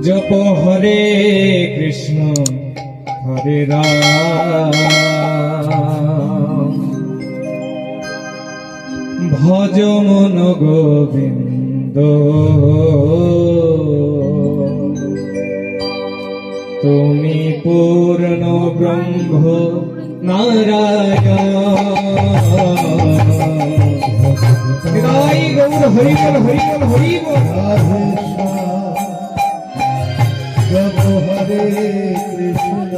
जप हरे कृष्ण हरे राम भज मन गोविंद तुमी पूर्ण ब्रह्म नारायण निताई गौर हरि बोल हरि बोल हरि बोल जप हरे कृष्ण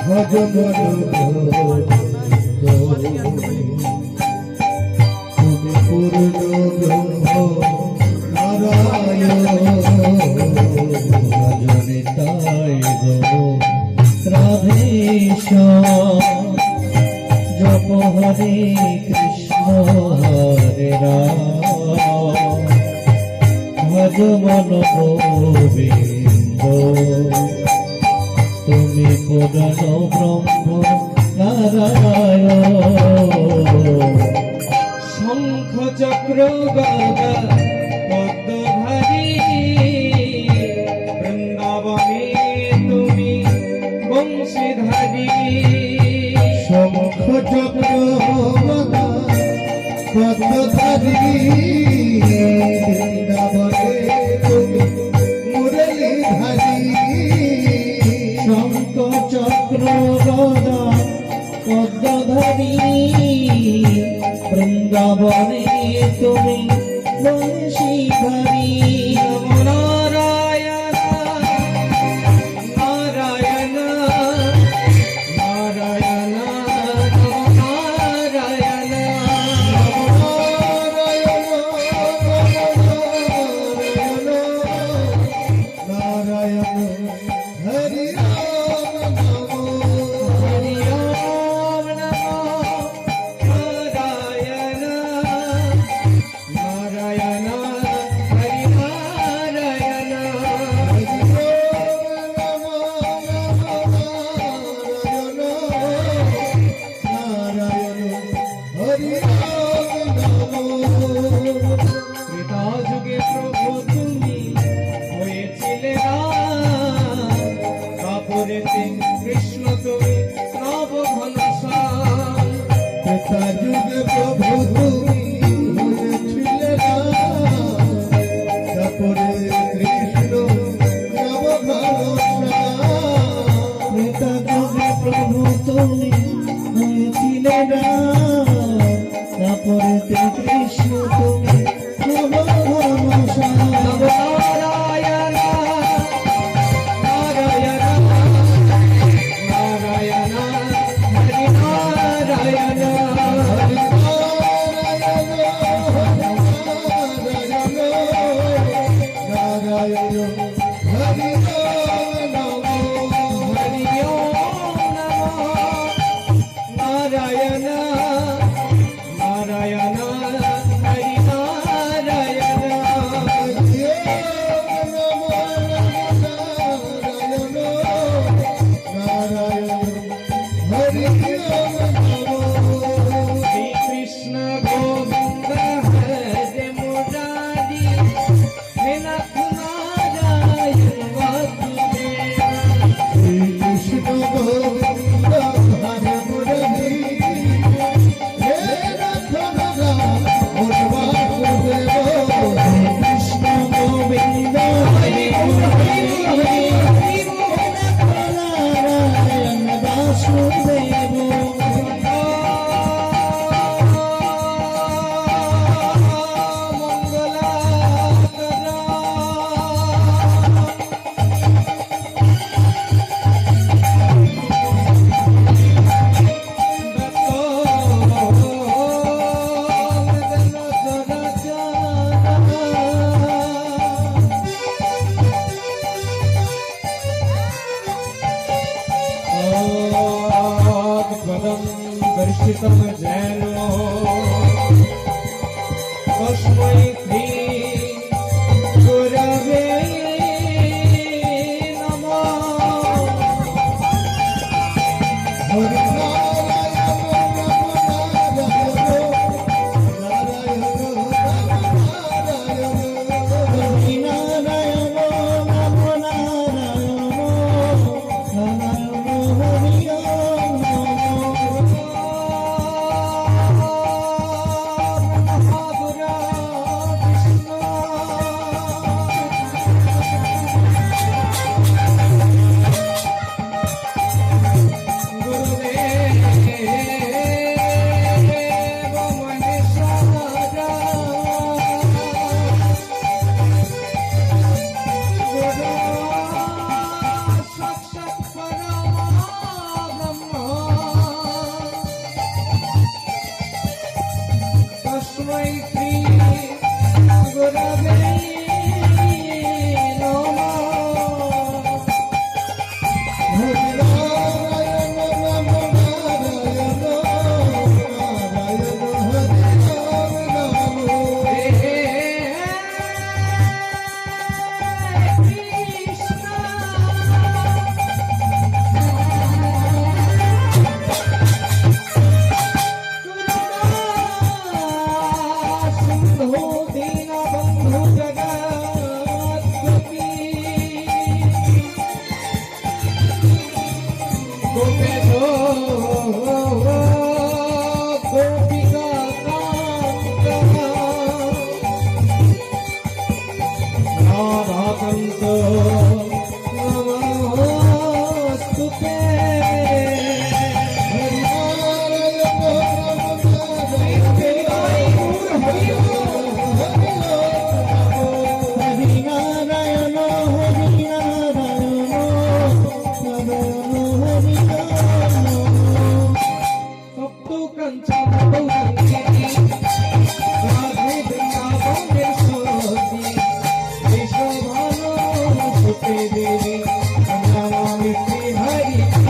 भज मन तुमी पूर्ण ब्रह्म नारायण भजनिताय गो राधेश्याम जप हरे कृष्ण हरे राम भज मन गोविंद तुमी पूर्ण ब्रह्म नारायण शंख चक्र गदा पद्मधारी वृंदावने तुमी बंशीधारी शंख चक्र गदा पद्मधारी वृंदावने तुमी मुरलीधारी शंख चक्र गदा पद्मधारी वृंदावने तुमी बंशीधारी नारायण नारायण नारायण नारायण नारायण हरि राम नमो हरि ओम नमो नारायण नारायण हरि नारायण त्रेता যুগে প্রভু তুমি হয়েছিলে রাম তারপরেতে কৃষ্ণ তুমি নব ঘনশ্যাম যুগে প্রভু তুমি হয়েছিলে রাম তারপরে কৃষ্ণ যুগে প্রভু তুমি হয়েছিলে রাম তারপরে কৃষ্ণ তুমি নারায়ণ নারায়ণ নারায়ণ হরি নারায়ণ नारायण हरि हरि ओम नमो नारायण नारायण हरि नारायण श्री कृष्ण गोविंद हरे मुरारी हे नाथ नारायण वर्षितं जैनो तस्मै श्री गुरवे नमः। গোরাবে নমঃ হরি নারায়ণ রাম নারায়ণ নারায়ণ হরি রাম রাম হরি নারায়ণ হরি নারায়ণ নারায়ণ হরি নাম সপ্ত কাঞ্চন গৌরী রাধে বৃন্দাবনের সতী কৃষ্ণ ভালো সুতে দেবী নামামি শ্রী হরি